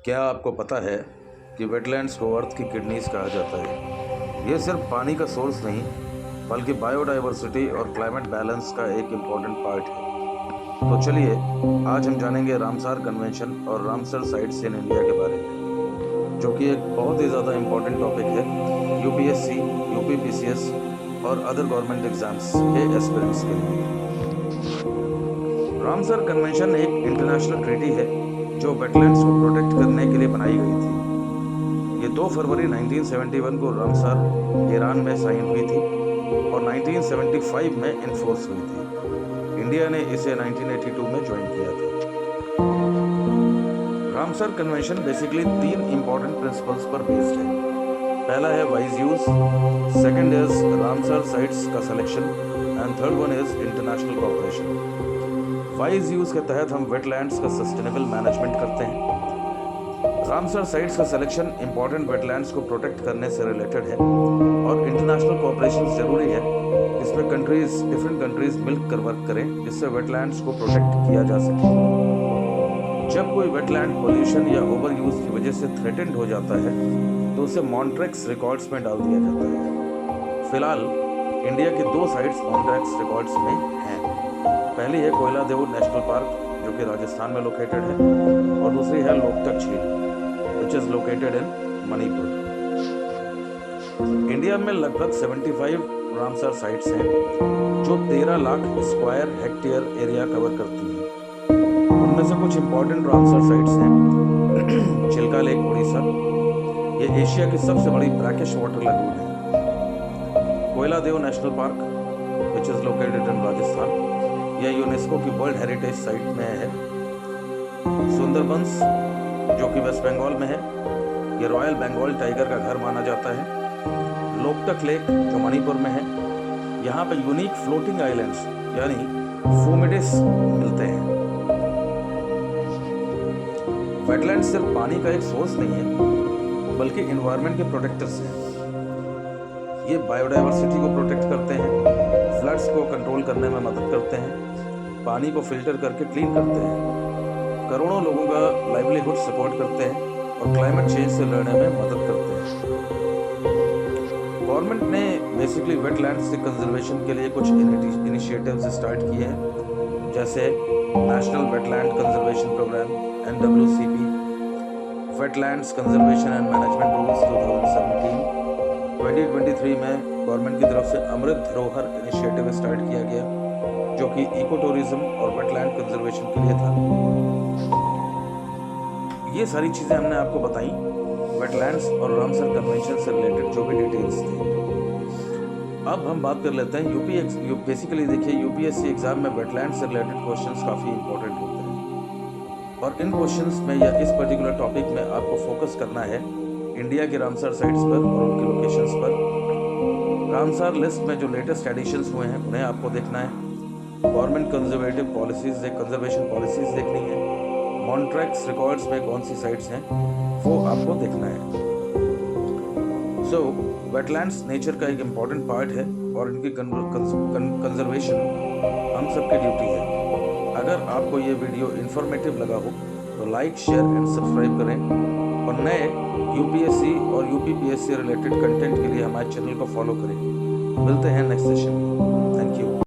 क्या आपको पता है कि वेटलैंड्स को अर्थ की किडनीज कहा जाता है? ये सिर्फ पानी का सोर्स नहीं, बल्कि बायोडाइवर्सिटी और क्लाइमेट बैलेंस का एक इम्पॉर्टेंट पार्ट है। तो चलिए, आज हम जानेंगे रामसार कन्वेंशन और रामसर साइट्स इन इंडिया के बारे में, जो कि एक बहुत ही ज़्यादा इम्पॉर्टेंट टॉपिक है यूपीएससी, यूपीपीसीएस और अदर गवर्नमेंट एग्जाम्स के एस्पिरेंट्स के लिए। रामसर कन्वेंशन एक इंटरनेशनल ट्रीटी है जो वेटलैंड्स को प्रोटेक्ट करने के लिए बनाई गई थी। ये 2 फरवरी 1971 को रामसर ईरान में साइन हुई थी और 1975 में इन्फोर्स हुई थी। इंडिया ने इसे 1982 में ज्वाइन किया था। Ramsar convention basically 3 important principles पर बेस्ड है। पहला है wise use, second is Ramsar sites का selection and third one is international cooperation. Wise use के तहत हम वेटलैंड्स का सस्टेनेबल मैनेजमेंट करते हैं। रामसर साइट्स का सिलेक्शन इंपॉर्टेंट वेटलैंड्स को प्रोटेक्ट करने से रिलेटेड है और इंटरनेशनल कोऑपरेशन जरूरी है, जिसमें डिफरेंट कंट्रीज मिलकर वर्क करें जिससे वेटलैंड्स को प्रोटेक्ट किया जा सके। जब कोई वेटलैंड पोल्यूशन या ओवर यूज की वजह से थ्रेटेंड हो जाता है तो उसे मॉन्ट्रेक्स रिकॉर्ड्स में डाल दिया जाता है। फिलहाल इंडिया की 2 साइट्स मॉन्ट्रेक्स रिकॉर्ड्स में हैं। पहली है कोयला देव नेशनल पार्क, जो कि राजस्थान में लोकेटेड है, और दूसरी है लोकतक झील, विच is located in Manipur. India में लगभग 75 रामसर साइट्स हैं जो 13 lakh square hectare area cover करती हैं। उनमें से कुछ इंपॉर्टेंट रामसर साइट्स हैं चिल्का लेक, उड़ीसा। ये एशिया की सबसे बड़ी ब्रैकिश वाटर लगून है। Keoladeo national park, which is located in Rajasthan, यह यूनेस्को की वर्ल्ड हेरिटेज साइट में है। सुंदरबंस, जो कि वेस्ट बंगाल में है, यह रॉयल बंगाल टाइगर का घर माना जाता है। लोकतक लेक, जो मणिपुर में है, यहाँ पे यूनिक फ्लोटिंग आइलैंड्स यानी फोमिडिस मिलते हैं। वेटलैंड सिर्फ पानी का एक सोर्स नहीं है, बल्कि एनवायरनमेंट के प्रोटेक्टर्स हैं। ये बायोडाइवर्सिटी को प्रोटेक्ट करते हैं, फ्लड्स को कंट्रोल करने में मदद करते हैं, पानी को फिल्टर करके क्लीन करते हैं, करोड़ों लोगों का लाइवलीहुड सपोर्ट करते हैं और क्लाइमेट चेंज से लड़ने में मदद करते हैं। गवर्नमेंट ने बेसिकली वेटलैंड्स के कंजर्वेशन के लिए कुछ इनिशिएटिव्स स्टार्ट किए हैं, जैसे national wetland conservation programme NWCP, wetlands conservation and management rules 2017। 2023 में गवर्नमेंट की तरफ से अमृत धरोहर इनिशिएटिव स्टार्ट किया गया, जो कि इको टूरिज्म और वेटलैंड कंजर्वेशन के लिए था। ये सारी चीज़ें हमने आपको बताई वेटलैंड्स और रामसर कन्वेंशन से रिलेटेड जो भी डिटेल्स थे। अब हम बात कर लेते हैं बेसिकली देखिए, यूपीएससी एग्जाम में वेटलैंड से रिलेटेड क्वेश्चंस काफ़ी इंपॉर्टेंट होते हैं और इन क्वेश्चंस में या इस पर्टिकुलर टॉपिक में आपको फोकस करना है इंडिया के रामसर साइट्स पर और उनके लोकेशंस पर। रामसर लिस्ट में जो लेटेस्ट एडिशंस हुए हैं उन्हें आपको देखना है। गवर्नमेंट कंजर्वेशन पॉलिसीज देखनी है। मॉन्ट्रेक्स रिकॉर्ड्स में कौन सी साइट्स हैं वो आपको देखना है। सो वेटलैंड्स नेचर का एक इम्पॉर्टेंट पार्ट है और इनकी कंजर्वेशन हम सबकी ड्यूटी है। अगर आपको ये वीडियो इन्फॉर्मेटिव लगा हो तो लाइक, शेयर एंड सब्सक्राइब करें और नए यूपीएससी और यूपीपीएससी रिलेटेड कंटेंट के लिए हमारे चैनल को फॉलो करें। मिलते हैं नेक्स्ट सेशन में। Thank you.